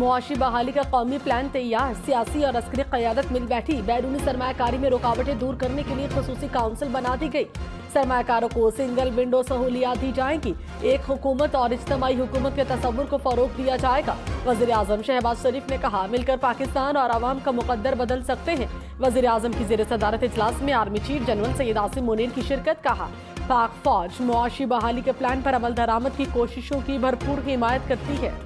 मुआशी बहाली का कौमी प्लान तैयार, सियासी और अस्करी क़यादत मिल बैठी। बैरूनी सरमायाकारी में रुकावटें दूर करने के लिए खुसूसी काउंसिल बना दी गई। सरमायाकारों को सिंगल विंडो सहूलियात दी जाएंगी। एक हुकूमत और इज्तमाई हुकूमत के तस्वुर को फरोग दिया जाएगा। वज़ीर आज़म शहबाज शरीफ ने कहा, मिलकर पाकिस्तान और आवाम का मुकद्दर बदल सकते हैं। वज़ीर आज़म की ज़ेर सदारत इजलास में army chief general Syed Asim Munir की शिरकत। कहा, पाक फौज मुआशी बहाली के प्लान पर अमल दरामद की कोशिशों की भरपूर हिमायत करती है।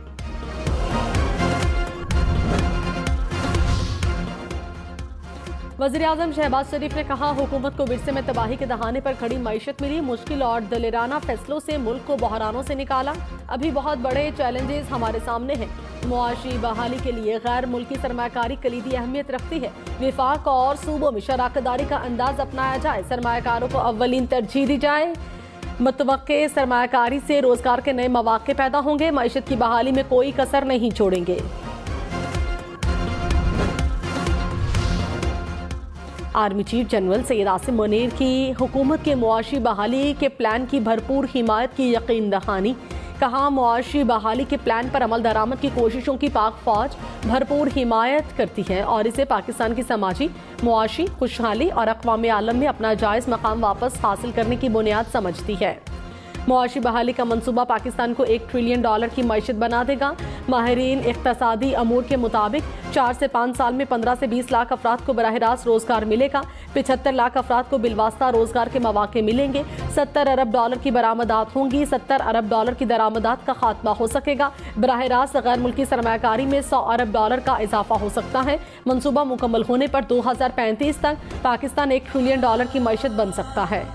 वज़ीर आज़म शहबाज शरीफ ने कहा, हुकूमत को विरसे में तबाही के दहाने पर खड़ी मईशत मिली। मुश्किल और दलेराना फैसलों से मुल्क को बहरानों से निकाला। अभी बहुत बड़े चैलेंजेस हमारे सामने हैं। मुआशी बहाली के लिए गैर मुल्की सरमायाकारी कलीदी अहमियत रखती है। विफाक और सूबों में शराकतदारी का अंदाज अपनाया जाए। सरमायाकारों को अव्वलीन तरजीह दी जाए। मुतवक्के सरमायाकारी से रोजगार के नए मौके पैदा होंगे। मईशत की बहाली में कोई कसर नहीं छोड़ेंगे। Army chief general Syed Asim Munir की हुकूमत के मुआशी बहाली के प्लान की भरपूर हिमायत की यकीन दहानी। कहा, मुआशी बहाली के प्लान पर अमल दरामद की कोशिशों की पाक फौज भरपूर हिमायत करती है और इसे पाकिस्तान की समाजी, मुआशी खुशहाली और अक़वाम आलम में अपना जायज़ मकाम वापस हासिल करने की बुनियाद समझती है। मुआशी बहाली का मंसूबा पाकिस्तान को $1 ट्रिलियन की मईशत बना देगा। माहिरीन इक़्तिसादी अमूर के मुताबिक 4 से 5 साल में 15 से 20 लाख अफराद को बराह रास्त रोजगार मिलेगा। 75 लाख अफराद को बिलवास्ता रोजगार के मौके मिलेंगे। $70 अरब की बरामदात होंगी। $70 अरब की दरामदात का खात्मा हो सकेगा। बराह रास्त गैर मुल्की सरमायाकारी में $100 अरब का इजाफा हो सकता है। मंसूबा मुकम्मल होने पर 2035 तक पाकिस्तान $1 ट्रिलियन की मईशत बन सकता है।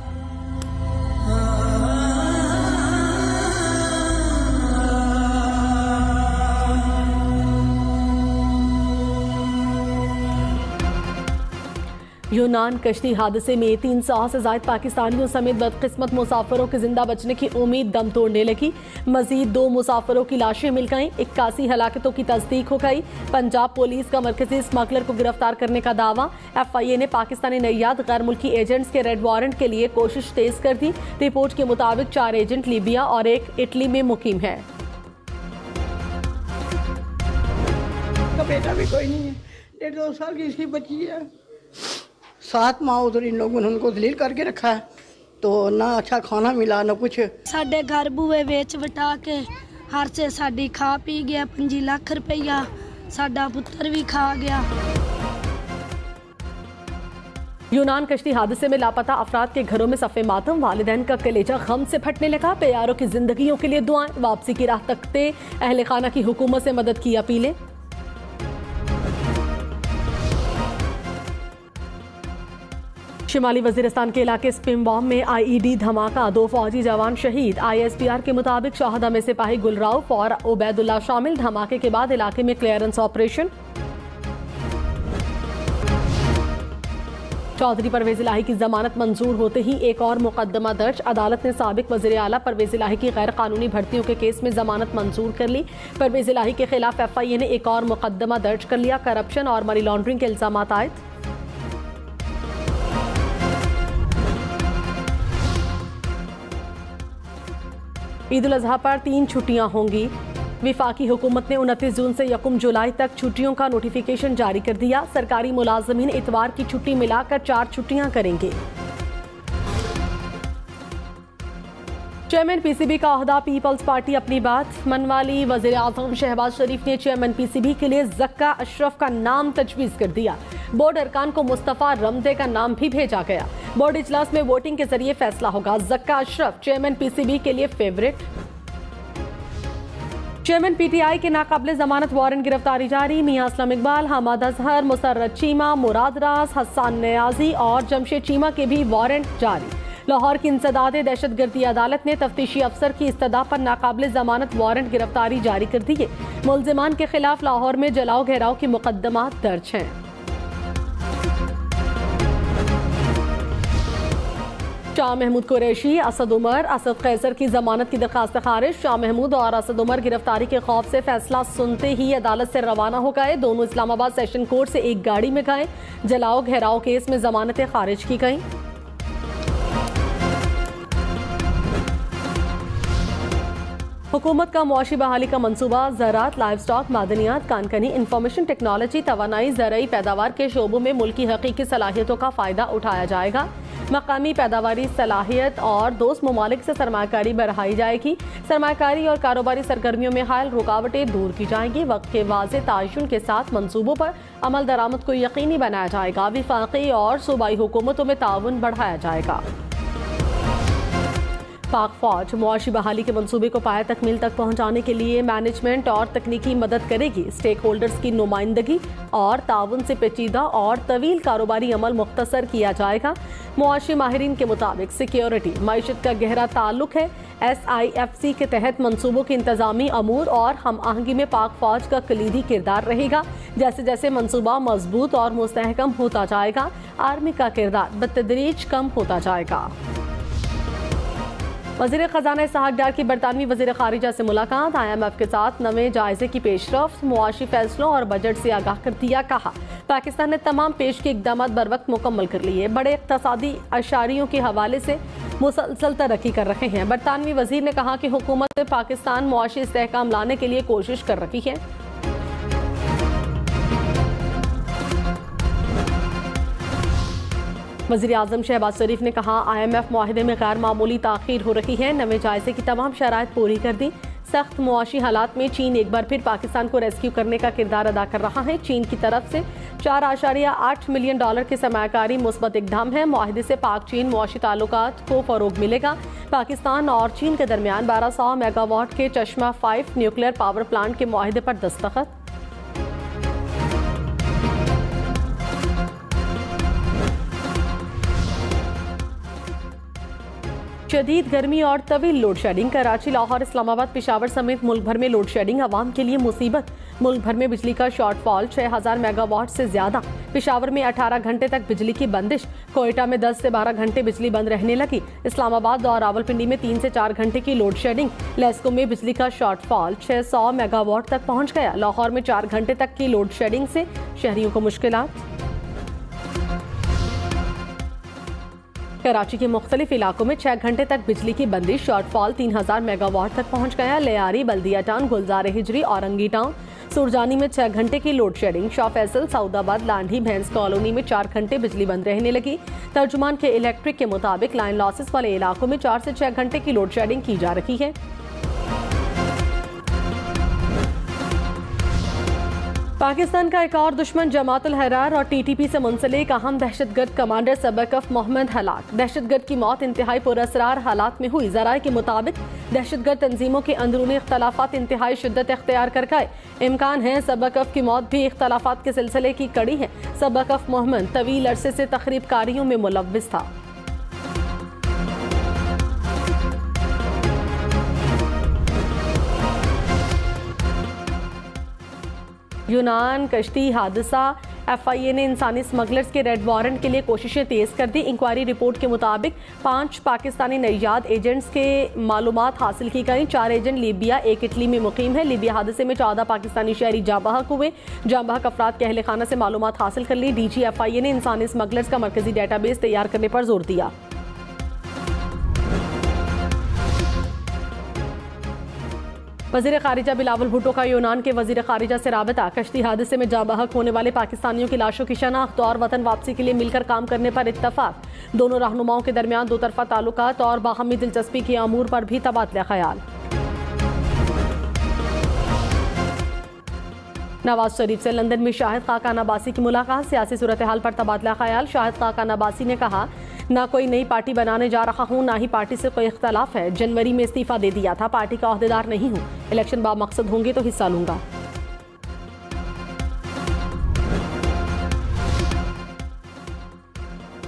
यूनान कश्ती हादसे में 300 से ज्यादा पाकिस्तानियों समेत बदकिस्मत मुसाफिरों के जिंदा बचने की उम्मीद दम तोड़ने लगी। मजीद 2 मुसाफिरों की लाशें मिल गईं। 81 हलाकतों की तस्दीक हो गई। पंजाब पुलिस का मरकजी स्मगलर को गिरफ्तार करने का दावा। FIA ने पाकिस्तानी नैयाद गैर मुल्की एजेंट्स के रेड वारंट के लिए कोशिश तेज कर दी। रिपोर्ट के मुताबिक 4 एजेंट लीबिया और 1 इटली में मुकीम है। बेटा भी कोई नहीं है, 1.5-2 साल की इसकी बच्ची है। 7 माह उधर इन लोगों ने उनको दलील करके रखा है, तो ना अच्छा खाना मिला ना कुछ। साडे घर बूए बेच वटा के हर से साडी खा पी गया। 5 लाख रुपया साडा पुत्र भी खा गया। यूनान कश्ती हादसे में लापता अफराद के घरों में सफ़े मातम। वालिदैन का कलेजा गम से फटने लगा। प्यारों की जिंदगियों के लिए दुआएं। वापसी की राह तकते अहले खाना की हुकूमत से मदद की अपीलें। शिमाली वजीरिस्तान के इलाके स्पिम बॉम्ब में IED धमाका, 2 फौजी जवान शहीद। ISPR के मुताबिक शहादा में सिपाही गुलराउफ और उबैदुल्ला शामिल। धमाके के बाद इलाके में क्लियरेंस ऑपरेशन। चौधरी परवेज इलाही की जमानत मंजूर होते ही एक और मुकदमा दर्ज। अदालत ने साबिक वज़ीर आला परवेज इलाही की गैर कानूनी भर्तियों के केस में जमानत मंजूर कर ली। परवेज इलाही के खिलाफ FIA ने एक और मुकदमा दर्ज कर लिया। करप्शन और मनी लॉन्ड्रिंग के इल्जाम आयद। ईद उल अजहा पर 3 छुट्टियां होंगी। विफाकी हुकूमत ने 29 जून से 1 जुलाई तक छुट्टियों का नोटिफिकेशन जारी कर दिया। सरकारी मुलाजमीन इतवार की छुट्टी मिलाकर 4 छुट्टियां करेंगे। चेयरमैन PCB का ओहदा पीपल्स पार्टी अपनी बात मनवाली। वज़ीर आज़म शहबाज शरीफ ने चेयरमैन PCB के लिए ज़क्का अशरफ का नाम तजवीज़ कर दिया। बोर्ड अरकान को मुस्तफ़ा रमदे का नाम भी भेजा गया। बोर्ड इजलास में वोटिंग के जरिए फैसला होगा। ज़क्का अशरफ चेयरमैन PCB के लिए फेवरेट। चेयरमैन PTI के नाकाबिले जमानत वारंट गिरफ्तारी जारी। मियां असलम इकबाल, हमाद अजहर, मुसर्रत चीमा, मुराद राज, हसन नियाजी और जमशेद चीमा के भी वारंट जारी। लाहौर की इंसदादे दहशतगर्दी अदालत ने तफ्तीशी अफसर की इस्तदा पर नाकाबिले जमानत वारंट गिरफ्तारी जारी कर दी है। मुल्जिमान के खिलाफ लाहौर में जलाओ घेराव के मुकदमात दर्ज हैं। शाह महमूद कुरैशी, असद उमर, असद कैसर की जमानत की दरखास्त खारिज। शाह महमूद और असद उमर गिरफ्तारी के खौफ से फैसला सुनते ही अदालत से रवाना हो गए। दोनों इस्लामाबाद सेशन कोर्ट से एक गाड़ी में गए। जलाओ घेराव केस में जमानतें खारिज की गईं। हुकूमत का मुआशी बहाली का मंसूबा ज़राअत, लाइव स्टॉक, मादनियात, कानकनी, इंफॉर्मेशन टेक्नोलॉजी, तवानाई, ज़रई पैदावार के शोबों में मुल्क की हकीकी सलाहियतों का फ़ायदा उठाया जाएगा। मकामी पैदावारी सलाहियत और दोस्त ममालिक से सरमाकारी बढ़ाई जाएगी। सरमाकारी और कारोबारी सरगर्मियों में हायल रुकावटें दूर की जाएंगी। वक्त के वाज़े तयन के साथ मंसूबों पर अमल दरामद को यकीनी बनाया जाएगा। वफाकी और सूबाई हुकूमतों में ताउन बढ़ाया जाएगा। पाक फौज मुआशी बहाली के मंसूबे को पाया तकमील तक पहुंचाने के लिए मैनेजमेंट और तकनीकी मदद करेगी। स्टेक होल्डर्स की नुमाइंदगी और ताउन से पेचीदा और तवील कारोबारी अमल मुख्तसर किया जाएगा। मुआशी माहिरीन के मुताबिक सिक्योरिटी मईशत का गहरा ताल्लुक है। SIFC के तहत मंसूबों के इंतजामी अमूर और हम आहंगी में पाक फौज का कलीदी किरदार रहेगा। जैसे जैसे मंसूबा मजबूत और मुस्तहकम होता जाएगा, आर्मी का किरदार बतदरीज कम होता जाएगा। वज़ीर ख़ज़ाना इसहाक डार की बरतानवी वज़ीर ख़ारिजा से मुलाकात। IMF के साथ नवे जायजे की पेशरफ्त, मुआशी फैसलों और बजट से आगाह कर दिया। कहा पाकिस्तान ने तमाम पेश के इक़दाम बरवक्त मुकम्मल कर लिए। बड़े इक़्तिसादी अशारियों के हवाले से मुसलसल तरक्की कर रहे हैं। बरतानवी वज़ीर ने कहा कि हुकूमत पाकिस्तान मुआशी इस्तेहकाम लाने के लिए कोशिश कर रही है। वज़ीर आज़म शहबाज शरीफ ने कहा IMF मुआहिदे में गैर मामूली ताख़ीर हो रही है। नवे जायजे की तमाम शराइत पूरी कर दी। सख्त मुआशी हालात में चीन एक बार फिर पाकिस्तान को रेस्क्यू करने का किरदार अदा कर रहा है। चीन की तरफ से $4.8 मिलियन के सरमायाकारी मुस्बत इक़दाम है। मुआहिदे से पाक चीन मुआशी ताल्लुकात को फ़रोग़ मिलेगा। पाकिस्तान और चीन के दरमियान 1200 मेगावाट के चश्मा 5 न्यूक्लियर पावर प्लांट के मुआहिदे पर दस्तखत। शदीद गर्मी और तवील लोड शेडिंग। कराची, लाहौर, इस्लामाबाद, पेशावर समेत मुल्क भर में लोड शेडिंग आवाम के लिए मुसीबत। मुल्क भर में बिजली का शॉर्टफॉल 6000 मेगावाट से ज्यादा। पेशावर में 18 घंटे तक बिजली की बंदिश। कोयटा में 10 से 12 घंटे बिजली बंद रहने लगी। इस्लामाबाद और रावलपिंडी में 3 से 4 घंटे की लोड शेडिंग। लेस्को में बिजली का शॉर्टफॉल 600 मेगावाट तक पहुँच गया। लाहौर में 4 घंटे तक की लोड शेडिंग से शहरियों को मुश्किलात। कराची के मुख्तलिफ इलाकों में 6 घंटे तक बिजली की बंदिश। शॉर्टफॉल 3000 मेगावाट तक पहुंच गया। लियारी, बल्दिया टाउन, गुलजार हिजरी, औरंगी टाउन, सुरजानी में 6 घंटे की लोड शेडिंग। शाह फैसल, सऊदाबाद, लांढी, भैंस कॉलोनी में 4 घंटे बिजली बंद रहने लगी। तर्जुमान के इलेक्ट्रिक के मुताबिक लाइन लॉसेस वाले इलाकों में 4 से 6 घंटे की लोड शेडिंग की जा रही है। पाकिस्तान का एक और दुश्मन जमातुल हरार और TTP से मुंसलिक अहम दहशतगर्द कमांडर सबकफ मोहम्मद हलाक। दहशतगर्द की मौत इंतहाई पुरअसरार हालात में हुई। ज़राए के मुताबिक दहशतगर्द तंजीमों के अंदरूनी इख्तलाफात इंतहाई शिद्दत इख्तियार कर गए। इम्कान है सबकफ की मौत भी इख्तलाफात के सिलसिले की कड़ी है। सबकफ मोहम्मद तवील अरसे से तखरीब कारियों में मुलव्विस था। यूनान कश्ती हादसा। FIA ने इंसानी स्मगलर्स के रेड वारंट के लिए कोशिशें तेज कर दी। इंक्वायरी रिपोर्ट के मुताबिक 5 पाकिस्तानी नैयाद एजेंट्स के मालूमात हासिल की गई। 4 एजेंट लीबिया, 1 इटली में मुकीम है। लीबिया हादसे में 14 पाकिस्तानी शहरी जाँ बहक हुए। जाँ बहक अफराद के अहले खाना से मालूमात हासिल कर ली। DG FIA ने इंसानी स्मगलर्स का मरकजी डेटाबेस तैयार करने पर जोर दिया। वज़ीर ख़ारिजा बिलावल भुट्टो का यूनान के वज़ीर ख़ारिजा से राबता। कश्ती हादसे में जाँ बहक होने वाले पाकिस्तानियों की लाशों की शनाख्त और वतन वापसी के लिए मिलकर काम करने पर इत्तफाक। दोनों रहनुमाओं के दरमियान दो तरफा ताल्लुकात और बाहमी दिलचस्पी के अमूर पर भी तबादला ख्याल। नवाज शरीफ से लंदन में शाहिद खाकान अब्बासी की मुलाकात। सियासी सूरत हाल पर तबादला ख्याल। शाहिद खाकान अब्बासी ने कहा, ना कोई नई पार्टी बनाने जा रहा हूँ, ना ही पार्टी से कोई इख्तलाफ है। जनवरी में इस्तीफा दे दिया था। पार्टी का ओहदेदार नहीं हूँ। इलेक्शन बामकसद होंगे तो हिस्सा लूंगा।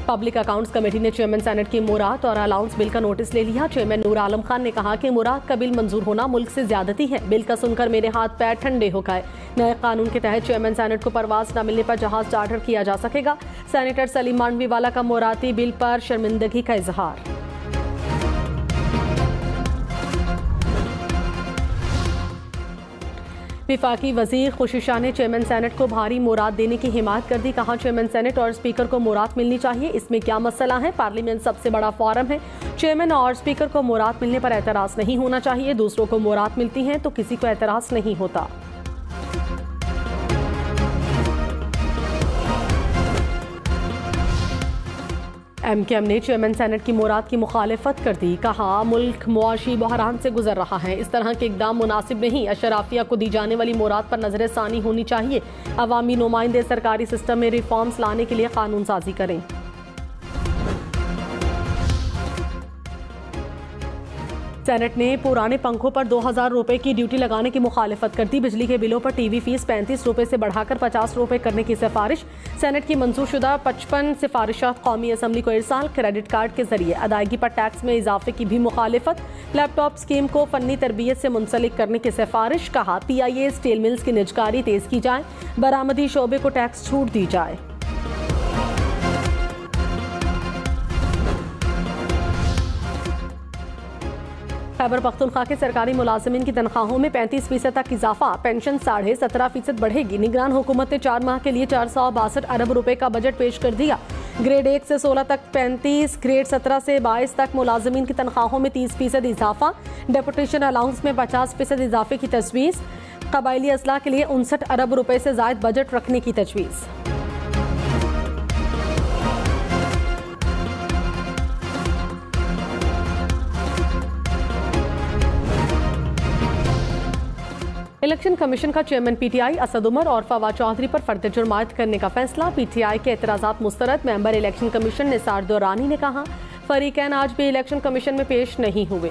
पब्लिक अकाउंट्स कमेटी ने चेयरमैन सेनेट की मुराद और अलाउंस बिल का नोटिस ले लिया। चेयरमैन नूर आलम खान ने कहा कि मुराद का बिल मंजूर होना मुल्क से ज्यादती है। बिल का सुनकर मेरे हाथ पैर ठंडे हो गए। नए कानून के तहत चेयरमैन सेनेट को परवाज न मिलने पर जहाज चार्टर किया जा सकेगा। सेनेटर सलीम मांडवीवाला का मुरादी बिल पर शर्मिंदगी का इजहार। विफाकी वजीर खुशी शाह ने चेयरमैन सेनेट को भारी मुराद देने की हिमायत कर दी। कहा चेयरमैन सेनेट और स्पीकर को मुराद मिलनी चाहिए, इसमें क्या मसला है। पार्लियामेंट सबसे बड़ा फोरम है, चेयरमैन और स्पीकर को मुराद मिलने पर एतराज नहीं होना चाहिए। दूसरों को मुराद मिलती है तो किसी को एतराज नहीं होता। MKM ने चेयरमैन सेनेट की मुराद की मुखालिफत कर दी। कहा मुल्क मुआशी बहरान से गुजर रहा है, इस तरह के इकदाम मुनासिब नहीं। अशराफिया को दी जाने वाली मुराद पर नजर सानी होनी चाहिए। अवामी नुमाइंदे सरकारी सिस्टम में रिफॉर्म्स लाने के लिए कानून साजी करें। सेनेट ने पुराने पंखों पर 2000 रुपए की ड्यूटी लगाने की मुखालिफत कर दी। बिजली के बिलों पर टीवी फीस 35 रुपए से बढ़ाकर 50 रुपए करने की सिफारिश। सेनेट की मंजूरशुदा 55 सिफारिशात कौमी असम्बली को इरसाल। क्रेडिट कार्ड के जरिए अदायगी पर टैक्स में इजाफे की भी मुखालिफत। लैपटॉप स्कीम को फन्नी तरबियत से मुंसलिक करने की सिफारिश। कहा PIA स्टील मिल्स की निजकारी तेज की जाए, बरामदी शोबे को टैक्स छूट दी जाए। खैबर पख्तूनख्वा के सरकारी मुलाजिमीन की तनख्वाहों में 35% तक इजाफा। पेंशन 17.5% बढ़ेगी। निगरान हुकूमत ने 4 माह के लिए 462 अरब रुपए का बजट पेश कर दिया। ग्रेड 1 से 16 तक 35, ग्रेड 17 से 22 तक मुलाजिमीन की तनख्वाहों में 30% इजाफा। डेपुटेशन अलाउंस में 50% इजाफे की तजवीज़। कबायली असलाह के लिए 59 अरब रुपए से जायद बजट रखने की तजवीज़। इलेक्शन कमीशन का चेयरमैन PTI असद उमर और फवाद चौधरी पर फर्द जुर्मायत करने का फैसला। PTI के एतराज़ात मुस्तरद। Member election commission Nisar Durrani ने कहा फरीकैन आज भी इलेक्शन कमीशन में पेश नहीं हुए।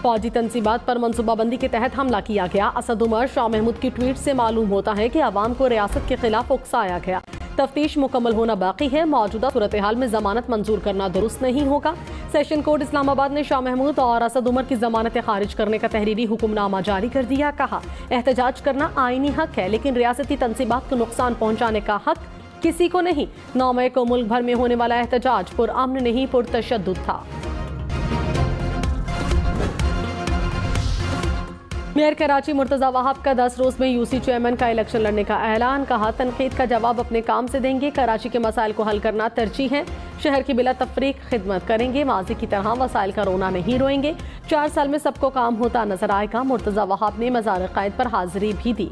फौजी तंसीबात पर मनसूबाबंदी के तहत हमला किया गया। असद उमर शाह महमूद की ट्वीट से मालूम होता है कि अवाम को रियासत के खिलाफ उकसाया गया। तफ्तीश मुकम्मल होना बाकी है। मौजूदा सूरत हाल में जमानत मंजूर करना दुरुस्त नहीं होगा। सेशन कोर्ट इस्लामाबाद ने शाह महमूद और असद उमर की जमानतें खारिज करने का तहरीरी हुक्मनामा जारी कर दिया। कहा एहतजाज करना आईनी हक है, लेकिन रियासती तंसीबात को नुकसान पहुंचाने का हक किसी को नहीं। 9 मई को मुल्क भर में होने वाला एहतजाज पुरअमन नहीं पुरतशद्दुद था। मेयर कराची मुर्तजा वहाब का 10 रोज में UC चेयरमैन का इलेक्शन लड़ने का ऐलान। कहा तनकीद का जवाब अपने काम से देंगे। कराची के मसाइल को हल करना तरजीह है। शहर की बिला तफरीक खिदमत करेंगे। माजी की तरह वसाइल का रोना नहीं रोएंगे। 4 साल में सबको काम होता नजर आएगा। मुर्तजा वहाब ने मज़ार क़ायद पर हाजिरी भी दी।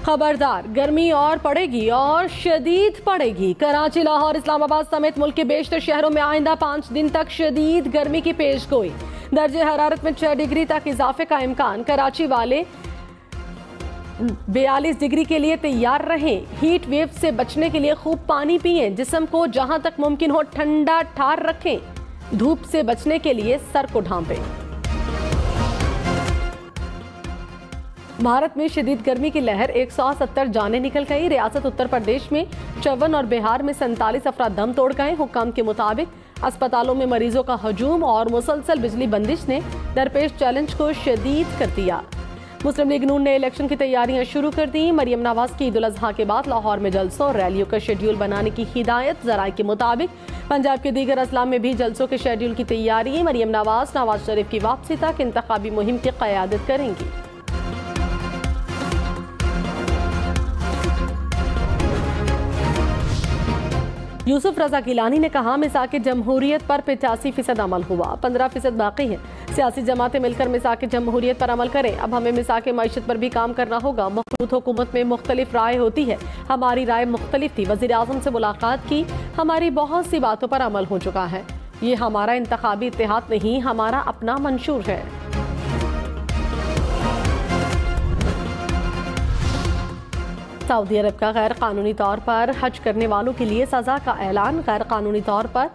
खबरदार, गर्मी और पड़ेगी और शदीद पड़ेगी। कराची, लाहौर, इस्लामाबाद समेत मुल्क के बेशतर शहरों में आइंदा 5 दिन तक शदीद गर्मी की पेशगोई। दर्जे हरारत में 6 डिग्री तक इजाफे का इम्कान। कराची वाले 42 डिग्री के लिए तैयार रहें। हीट वेव से बचने के लिए खूब पानी पिएं। जिस्म को जहां तक मुमकिन हो ठंडा ठार रखें। धूप से बचने के लिए सर को ढांपें। भारत में शदीद गर्मी की लहर 170 जानें निकल गई। रियासत उत्तर प्रदेश में 54 और बिहार में 47 अफराद दम तोड़ गए। हुक्काम के मुताबिक अस्पतालों में मरीजों का हजूम और मुसलसल बिजली बंदिश ने दरपेश चैलेंज को शदीद कर दिया। मुस्लिम लीग नून ने इलेक्शन की तैयारियां शुरू कर दी। मरियम नवाज की ईद उल अजहा के बाद लाहौर में जलसों और रैलियों का शेड्यूल बनाने की हिदायत। जराये के मुताबिक पंजाब के दीगर अजला में भी जलसों के शेड्यूल की तैयारी। मरियम नवाज शरीफ की वापसी तक इंतखाबी मुहिम की क़यादत करेंगी। यूसुफ रजा गिलानी ने कहा मिसाक जमहूरियत पर 85% अमल हुआ, 15% बाकी है। सियासी जमातें मिलकर मिसाक जमहूरियत पर अमल करें। अब हमें मिसाक मईशत पर भी काम करना होगा। मखलूत हुकूमत में मुख्तलिफ राय होती है, हमारी राय मुख्तलिफ थी। वज़ीर आज़म से मुलाकात की, हमारी बहुत सी बातों पर अमल हो चुका है। ये हमारा इंतखाबी इत्तेहाद नहीं, हमारा अपना मंशूर है। सऊदी अरब का गैर कानूनी तौर पर हज करने वालों के लिए सज़ा का ऐलान। गैर कानूनी तौर पर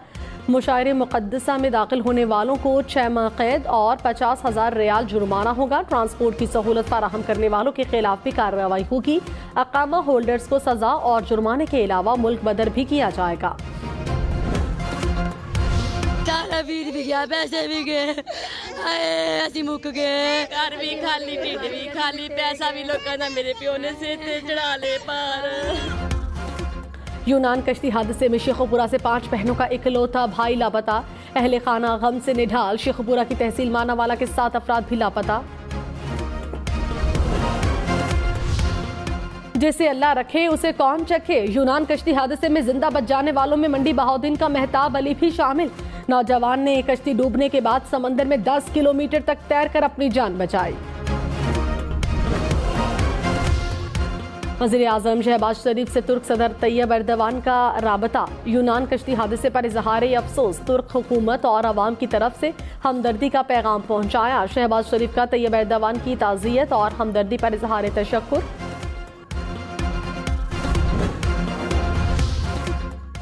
मुशायरे मुक़द्दसा में दाखिल होने वालों को 6 माह कैद और 50,000 रियाल जुर्माना होगा। ट्रांसपोर्ट की सहूलत फराहम करने वालों के खिलाफ भी कार्रवाई होगी। अकामा होल्डर्स को सज़ा और जुर्माने के अलावा मुल्क बदर भी किया जाएगा। वीर भी गया, पैसे भी गए, असी मुक गए, घर भी खाली, ढिड भी खाली, पैसा भी लोगों का मेरे प्यो ने सिर ते चढ़ा ले पार। यूनान कश्ती हादसे में शेखुपुरा से 5 बहनों का इकलौता भाई लापता। अहले खाना गम से निढाल। शेखुपुरा की तहसील मानावाला के 7 अफराद भी लापता। जैसे अल्लाह रखे उसे कौन चखे। यूनान कश्ती हादसे में जिंदा बच जाने वालों में मंडी बहाउद्दीन का मेहताब अली भी शामिल। नौजवान ने कश्ती डूबने के बाद समंदर में 10 किलोमीटर तक तैरकर अपनी जान बचाई। वज़ीर आज़म शहबाज शरीफ से तुर्क सदर तैयब एर्दोगान का राबता। यूनान कश्ती हादसे पर इजहार अफसोस। तुर्क हुकूमत और अवाम की तरफ से हमदर्दी का पैगाम पहुंचाया। शहबाज शरीफ का तैयब एर्दोगान की ताज़ियत और हमदर्दी पर इजहार तशक्कुर।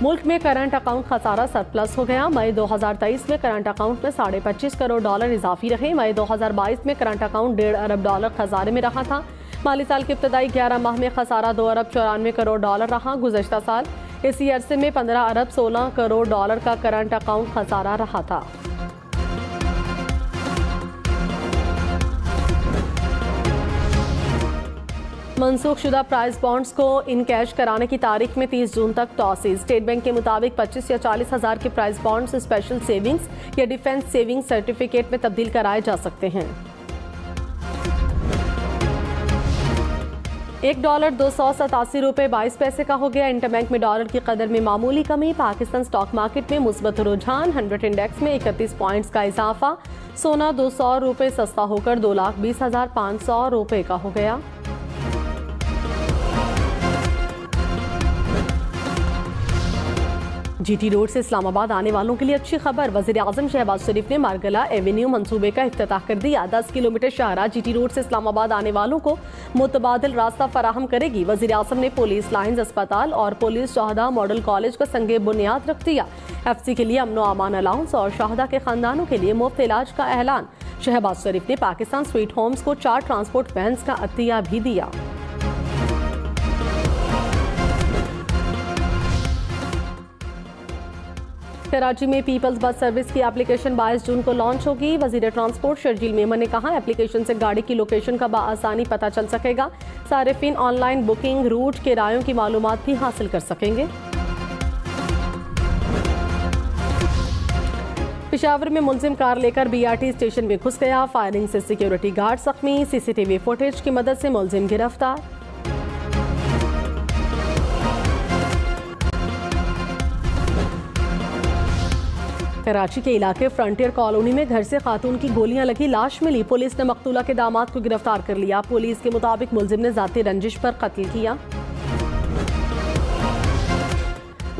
मुल्क में करंट अकाउंट खसारा सरप्लस हो गया। मई 2023 में करंट अकाउंट में $25.5 करोड़ इजाफी रहे। मई 2022 में करंट अकाउंट $1.5 अरब खसारे में रहा था। माली साल के इब्तदाई 11 माह में खसारा $2.94 करोड़ रहा। गुज़श्ता साल इसी अरसे में $15.16 करोड़ का करंट अकाउंट खसारा रहा था। मनसूख शुदा प्राइस बॉन्ड्स को इन कैश कराने की तारीख में 30 जून तक तौसील। स्टेट बैंक के मुताबिक 25 या 40 हजार के प्राइस बॉन्ड्स स्पेशल सेविंग्स या डिफेंस सेविंग्स सर्टिफिकेट में तब्दील कराए जा सकते हैं। $1 $287.22 का हो गया। इंटरबैंक में डॉलर की कदर में मामूली कमी। पाकिस्तान स्टॉक मार्केट में मुस्बत रुझान। 100 इंडेक्स में 31 पॉइंट्स का इजाफा। सोना $200 सस्ता होकर $2,20,500 का हो गया। जीटी रोड से इस्लामाबाद आने वालों के लिए अच्छी खबर। वज़ीर आज़म शहबाज शरीफ ने मारगला एवेन्यू मंसूबे का इफ्तिताह कर दिया। 10 किलोमीटर शाहराह जीटी रोड से इस्लामाबाद आने वालों को मुतबादिल रास्ता फराहम करेगी। वज़ीर आज़म ने पुलिस लाइन्स अस्पताल और पुलिस शहदा मॉडल कॉलेज का संगे बुनियाद रख दिया। FC के लिए अमनो अमान अलाउंस और शहदा के खानदानों के लिए मुफ्त इलाज का ऐलान। शहबाज शरीफ ने पाकिस्तान स्वीट होम्स को 4 ट्रांसपोर्ट वैन्स का अतिया भी दिया। कराची में पीपल्स बस सर्विस की एप्लीकेशन 22 जून को लॉन्च होगी। वजीर ट्रांसपोर्ट शर्जील मेमन ने कहा, एप्लीकेशन से गाड़ी की लोकेशन का बआसानी पता चल सकेगा। सारिफिन ऑनलाइन बुकिंग, रूट, किरायों की मालूमात भी हासिल कर सकेंगे। पेशावर में मुलजिम कार लेकर BRT स्टेशन में घुस गया। फायरिंग से सिक्योरिटी गार्ड जख्मी। CCTV फुटेज की मदद से मुलजिम गिरफ्तार। कराची के इलाके फ्रंटियर कॉलोनी में घर से खातून की गोलियां लगी लाश मिली। पुलिस ने मकतूला के दामाद को गिरफ्तार कर लिया। पुलिस के मुताबिक मुलजिम ने जाती रंजिश पर कत्ल किया।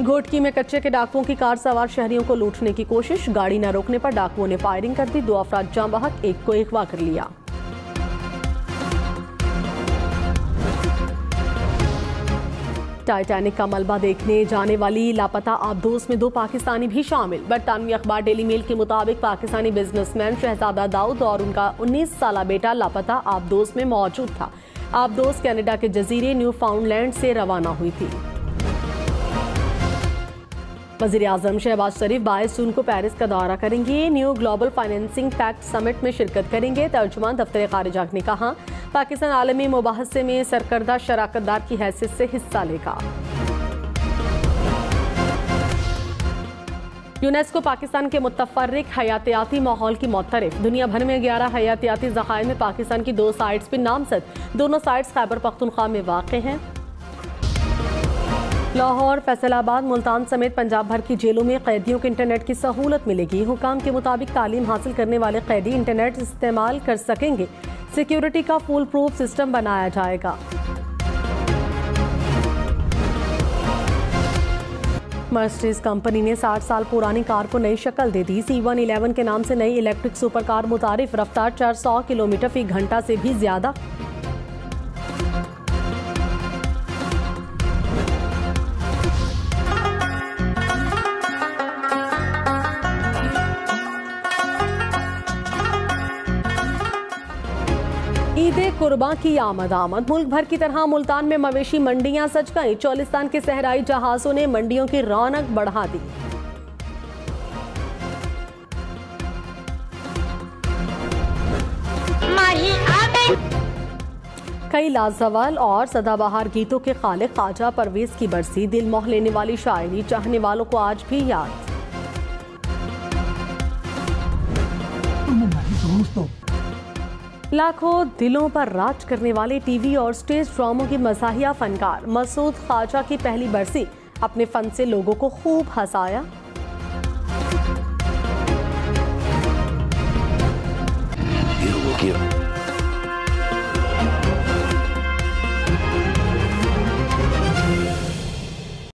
घोटकी में कच्चे के डाकुओं की कार सवार शहरियों को लूटने की कोशिश। गाड़ी न रोकने पर डाकुओं ने फायरिंग कर दी। 2 अफराद जाँ बहक, एक को अगवा कर लिया। टाइटैनिक का मलबा देखने जाने वाली लापता आबदोज में 2 पाकिस्तानी भी शामिल। बरतानवी अखबार डेली मेल के मुताबिक पाकिस्तानी बिजनेसमैन शहजादा दाऊद और उनका 19 साला बेटा लापता आबदोज में मौजूद था। आबदोज कनाडा के जजीरे न्यू फाउंडलैंड से रवाना हुई थी। वज़ीर आज़म शहबाज शरीफ 22 जून को पेरिस का दौरा करेंगे। New global financing pact summit में शिरकत करेंगे। तर्जुमान दफ्तर खारिजा ने कहा, पाकिस्तान आलमी मुबाहसे में सरकर्दा शराकतदार की हैसियत से हिस्सा लेगा। यूनेस्को पाकिस्तान के मुतफर्रिक हयातियाती माहौल की मोतरफ। दुनिया भर में 11 हयातियाती ज़खायर में पाकिस्तान की 2 साइट्स भी नामजद। दोनों साइट्स खैबर पख्तूनख्वा में वाक़ हैं। लाहौर, फैसलाबाद, मुल्तान समेत पंजाब भर की जेलों में कैदियों को इंटरनेट की सहूलत मिलेगी। हुकाम के मुताबिक तालीम हासिल करने वाले कैदी इंटरनेट इस्तेमाल कर सकेंगे। सिक्योरिटी का फुल प्रूफ सिस्टम बनाया जाएगा। मर्सिडीज कंपनी ने 60 साल पुरानी कार को नई शक्ल दे दी। C111 के नाम से नई इलेक्ट्रिक सुपर कार मुतारिफ। रफ्तार 400 किलोमीटर फी घंटा से भी ज्यादा। ईद कुर्बान की आमद। मुल्क भर की तरह मुल्तान में मवेशी मंडियां सज गईं। चौलिस्तान के सहराई जहाजों ने मंडियों की रौनक बढ़ा दी। कई लाजवाल और सदाबहार गीतों के खालिक ख्वाजा परवेज की बरसी, दिल मोह लेने वाली शायरी चाहने वालों को आज भी याद। लाखों दिलों पर राज करने वाले टीवी और स्टेज ड्रामों के मज़ाहिया फनकार मसूद ख्वाजा की पहली बरसी, अपने फन से लोगों को खूब हंसाया।